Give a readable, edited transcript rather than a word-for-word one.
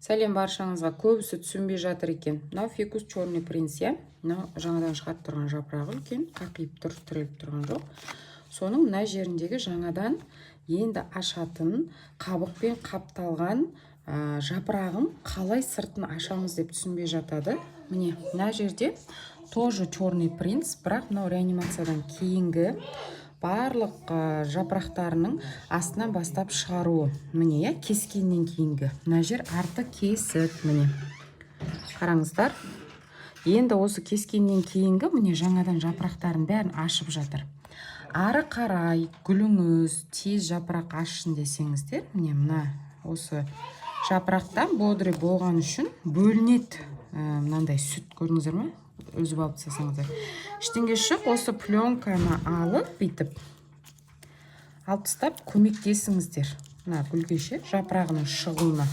Сәлем баршаңызға. Көбісі түсінбей жатыр екен. Мынау фикус черный принц, иә? Мынау жаңадан шығарып тұрған жапырағы үлкен, қақиып тұр, тіреліп тұрған жоқ. Соның мына жеріндегі жаңадан енді ашатын қабықпен қапталған жапырағын қалай сыртын ашамыз деп түсінбей жатады. Міне, мына жерде тоже черный принц, бірақ мынау реанимациядан кейінгі барлық жапырақтарының астынан бастап шығаруы. Міне, кескеннен кейінгі. Мына жер арты кесіп, міне. Қараңыздар. Енді осы кескеннен кейінгі, міне жаңадан жапырақтарын бәрін ашып жатыр. Ары қарай гүліңіз тез жапырақ ашсын десеңіздер, міне мына осы жапырақтан бодрый болған үшін бөлінеді. Мынандай сүт көрдіңіздер ме? Өзіп алып тастасаңыздар. Ештеңе жоқ, осы пленканы алып бүйтіп алып тастап көмектесіңіздер. Мына гүлге ше жапырағының шығуына.